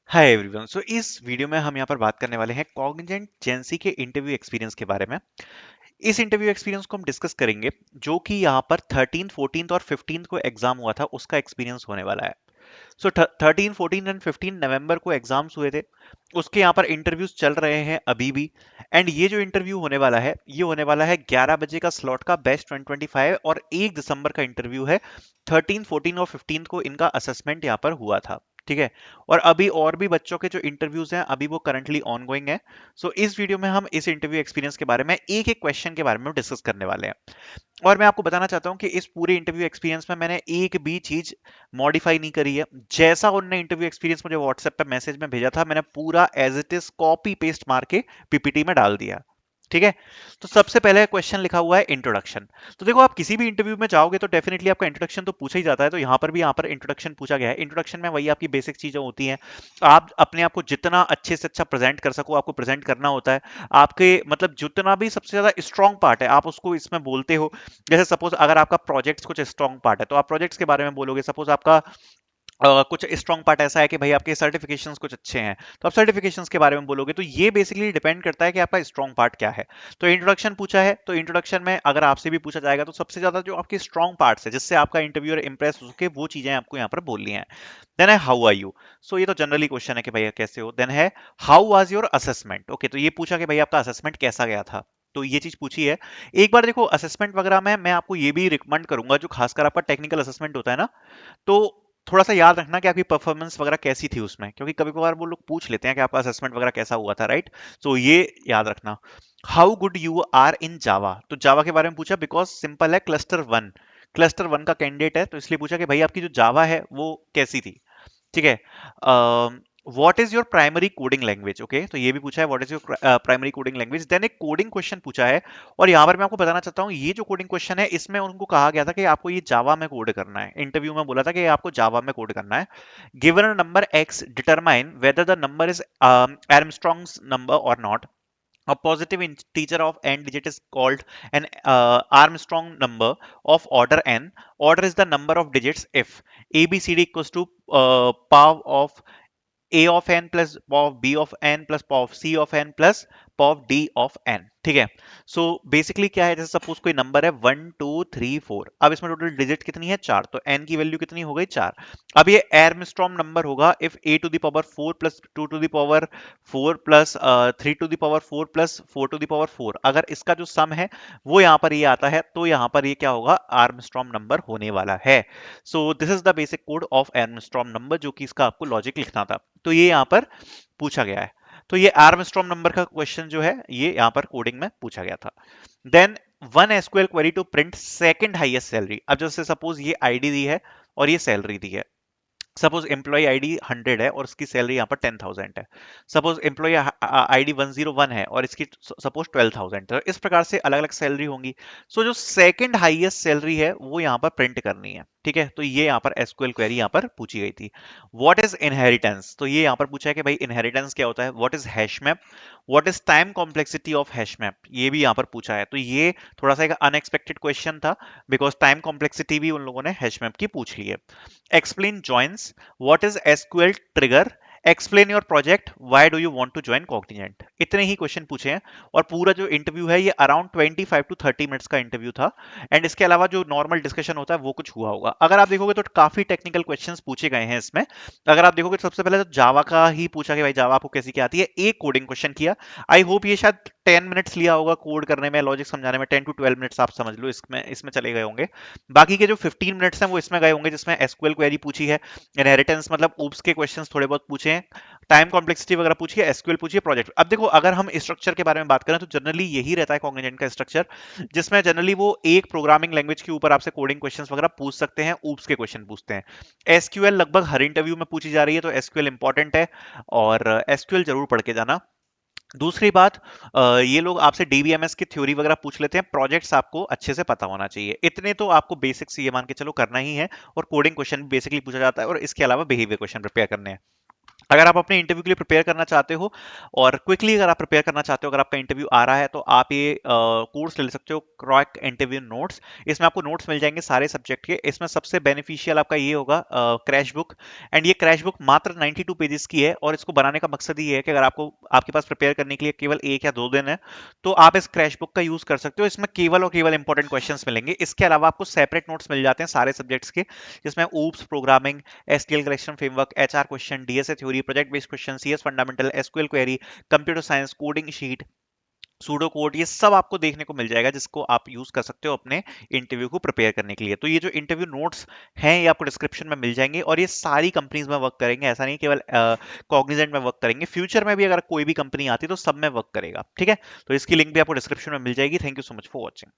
Hi everyone. सो इस video में हम यहाँ पर बात करने वाले हैं कॉग्निजेंट जेंसी के इंटरव्यू एक्सपीरियंस के बारे में। इस इंटरव्यू एक्सपीरियंस को हम डिस्कस करेंगे जो कि यहाँ पर 13, 14 और 15 को एग्जाम हुआ था, उसका एक्सपीरियंस होने वाला है। सो 13, 14 एंड 15 नवंबर को एग्जाम्स हुए थे, उसके यहाँ पर इंटरव्यूज चल रहे हैं अभी भी। एंड ये जो इंटरव्यू होने वाला है, ये होने वाला है 11 बजे का स्लॉट का बेस्ट 2025, और 1 दिसंबर का इंटरव्यू है। 13, 14 और 15 को इनका असेसमेंट यहाँ पर हुआ था। ठीक है। और अभी और भी बच्चों के जो इंटरव्यूज हैं अभी वो करंटली ऑन गोइंग है। सो इस वीडियो में हम इस इंटरव्यू एक्सपीरियंस के बारे में एक एक क्वेश्चन के बारे में डिस्कस करने वाले हैं। और मैं आपको बताना चाहता हूं कि इस पूरे इंटरव्यू एक्सपीरियंस में मैंने एक भी चीज मॉडिफाई नहीं करी है। जैसा उन्होंने इंटरव्यू एक्सपीरियंस मुझे व्हाट्सएप पे मैसेज में भेजा था, मैंने पूरा as it is copy paste मार के पीपीटी में डाल दिया। ठीक है। तो सबसे पहले क्वेश्चन लिखा हुआ है इंट्रोडक्शन। तो देखो, आप किसी भी इंटरव्यू में जाओगे तो डेफिनेटली आपका इंट्रोडक्शन तो पूछा ही जाता है। तो यहाँ पर इंट्रोडक्शन पूछा गया है। इंट्रोडक्शन में वही आपकी बेसिक चीजें होती हैं। आप अपने आप को जितना अच्छे से अच्छा प्रेजेंट कर सको, आपको प्रेजेंट करना होता है। आपके मतलब जितना भी सबसे ज्यादा स्ट्रॉन्ग पार्ट है आप उसको इसमें बोलते हो। जैसे सपोज अगर आपका प्रोजेक्ट्स कुछ स्ट्रॉन्ग पार्ट है तो आप प्रोजेक्ट्स के बारे में बोलोगे। सपोज आपका कुछ स्ट्रॉन्ग पार्ट ऐसा है कि भाई आपके सर्टिफिकेशंस कुछ अच्छे हैं, तो आप सर्टिफिकेशंस के बारे में बोलोगे। तो ये बेसिकली डिपेंड करता है कि आपका स्ट्रॉन्ग पार्ट क्या है। तो इंट्रोडक्शन पूछा है, तो इंट्रोडक्शन में अगर आपसे भी पूछा जाएगा तो सबसे ज्यादा जो आपके स्ट्रॉन्ग पार्ट्स है जिससे आपका इंटरव्यूअर इंप्रेस हो सके, वो चीजें आपको यहाँ पर बोलनी है। देन है हाउ आर यू। सो ये तो जनरली क्वेश्चन है कि भैया कैसे हो। देन है how was your assessment. Okay, तो ये पूछा कि भाई आपका असेसमेंट कैसा गया था। तो ये चीज पूछी है। एक बार देखो, असेसमेंट वगैरह में मैं आपको ये भी रिकमेंड करूंगा, जो खासकर आपका टेक्निकल असेसमेंट होता है ना, तो थोड़ा सा याद रखना कि आपकी परफॉर्मेंस वगैरह कैसी थी उसमें, क्योंकि कभी कभार वो लोग पूछ लेते हैं कि आपका असेसमेंट वगैरह कैसा हुआ था, राइट। सो ये याद रखना। How good you are in Java. तो जावा के बारे में पूछा बिकॉज सिंपल है, क्लस्टर वन का कैंडिडेट है, तो इसलिए पूछा कि भाई आपकी जो जावा है वो कैसी थी। ठीक है। What is your primary coding language. Okay, तो ये भी पूछा है what is your primary coding language. Then एक कोडिंग क्वेश्चन पूछा है। और यहाँ पर मैं आपको बताना चाहता हूँ, ये जो कोडिंग क्वेश्चन है इसमें उनको कहा गया था कि आपको ये जावा में कोड करना है। इंटरव्यू में बोला था कि आपको जावा में कोड करना है। Given a number X, determine whether the number is Armstrong's number और not. A positive integer of n digit is called an Armstrong number of order n. Order is the number of digits if ABCD equals to power of a of n plus power of b of n plus power of c of n plus power of d of n। ठीक है। So basically क्या है, जैसे suppose कोई number है 1 2 3 4, अब इसमें total digit कितनी है 4, तो n की वैल्यू कितनी हो गई 4। अब ये एर्मस्ट्रॉम नंबर होगा if a to the power 4 plus 2 to the power 4 plus 3 to the power 4 plus 4 to the power 4, अगर इसका जो सम है वो यहाँ पर ये आता है, तो यहाँ पर ये क्या होगा, आर्मस्ट्रॉम नंबर होने वाला है। So this is the basic code of Armstrong number, जो कि इसका आपको लॉजिक लिखना था। तो ये यहाँ पर पूछा गया है। तो ये आर्मस्ट्रॉम नंबर का क्वेश्चन जो है ये यहाँ पर कोडिंग में पूछा गया था। Then one SQL query to print second highest salary. अब जैसे सपोज ये आईडी दी है और ये सैलरी दी है। सपोज एम्प्लॉय आईडी 100 है और इसकी सैलरी यहाँ पर 10,000 है। सपोज एम्प्लॉय आईडी 101 है और इसकी सपोज 12,000 है। इस प्रकार से अलग अलग सैलरी होंगी। सो जो सेकंड हाईएस्ट सैलरी है वो यहाँ पर प्रिंट करनी है। ठीक है। तो ये यहाँ पर एसक्यूएल क्वेरी यहाँ पर पूछी गई थी। What is inheritance. तो ये यहाँ पर पूछा है कि भाई इनहेरिटेंस क्या होता है। What is hash map. What is time complexity of hash map, ये भी यहाँ पर पूछा है। तो ये थोड़ा सा एक अनएक्सपेक्टेड क्वेश्चन था, बिकॉज टाइम कॉम्प्लेक्सिटी भी उन लोगों ने हैश मैप की पूछ ली है। Explain joins. What is SQL trigger? Explain your project. Why do you want to join Cognizant? इतने ही क्वेश्चन पूछे हैं। और पूरा जो इंटरव्यू है ये अराउंड 25 टू 30 मिनट्स का इंटरव्यू था। एंड इसके अलावा जो नॉर्मल डिस्कशन होता है वो कुछ हुआ होगा। अगर आप देखोगे तो काफी टेक्निकल क्वेश्चंस पूछे गए हैं इसमें। अगर आप देखोगे तो सबसे पहले तो जावा का ही पूछा कि भाई जावा आपको कैसी क्या आती है, एक कोडिंग क्वेश्चन किया। आई होप ये शायद 10 मिनट्स लिया होगा कोड करने में, लॉजिक समझाने में 10 to 12 मिनट्स आप समझ लो इसमें इसमें चले गए होंगे। बाकी के जो 15 मिनट्स हैं वो इसमें गए होंगे, जिसमें एसक्यूएल क्वेरी पूछी है, इनहेरिटेंस मतलब ऊप्स के क्वेश्चंस थोड़े बहुत पूछे हैं, टाइम कॉम्प्लेक्सिटी वगैरह पूछी है, एसक्यूएल पूछी है, प्रोजेक्ट। अब देखो, अगर हम स्ट्रक्चर के बारे में बात करें तो जनरली यही रहता है कॉग्निजेंट का स्ट्रक्चर, जिसमें जनरली वो एक प्रोग्रामिंग लैंग्वेज के ऊपर आपसे कोडिंग क्वेश्चंस वगैरह पूछ सकते हैं, ऊप्स के क्वेश्चन पूछते हैं। एसक्यूएल लगभग हर इंटरव्यू में पूछी जा रही है, तो एसक्यूएल इंपॉर्टेंट है और एसक्यूएल जरूर पढ़ के जाना। दूसरी बात, ये लोग आपसे डीबीएमएस की थ्योरी वगैरह पूछ लेते हैं, प्रोजेक्ट्स आपको अच्छे से पता होना चाहिए। इतने तो आपको बेसिक्स ये मान के चलो करना ही है। और कोडिंग क्वेश्चन बेसिकली पूछा जाता है, और इसके अलावा बिहेवियर क्वेश्चन प्रिपेयर करने हैं। अगर आप अपने इंटरव्यू के लिए प्रिपेयर करना चाहते हो और क्विकली अगर आप प्रिपेयर करना चाहते हो, अगर आपका इंटरव्यू आ रहा है, तो आप ये कोर्स ले सकते हो, क्रैक इंटरव्यू नोट्स। इसमें आपको नोट्स मिल जाएंगे सारे सब्जेक्ट के। इसमें सबसे बेनिफिशियल आपका ये होगा क्रैश बुक। एंड ये क्रैश बुक मात्र 92 पेजेस की है, और इसको बनाने का मकसद ये है कि अगर आपको आपके पास प्रिपेयर करने के लिए केवल 1 या 2 दिन है, तो आप इस क्रैश बुक का यूज कर सकते हो। इसमें केवल और केवल इंपॉर्टेंट क्वेश्चंस मिलेंगे। इसके अलावा आपको सेपरेट नोट्स मिल जाते हैं सारे सब्जेक्ट्स के, जिसमें oops programming, SQL correction framework, HR question, DSA theory, project based question, CS fundamental, SQL query, computer science, coding sheet, pseudo code, ये सब आपको देखने को मिल जाएगा, जिसको आप यूज कर सकते हो अपने इंटरव्यू को प्रिपेयर करने के लिए। तो ये जो इंटरव्यू नोट्स हैं, ये आपको डिस्क्रिप्शन में मिल जाएंगे, और ये सारी कंपनीज में वर्क करेंगे। ऐसा नहीं केवल कॉग्निजेंट में वर्क करेंगे, फ्यूचर में भी अगर कोई भी कंपनी आती है तो सब में वर्क करेगा। ठीक है, तो इसकी लिंक भी आपको डिस्क्रिप्शन में मिल जाएगी। Thank you so much for watching.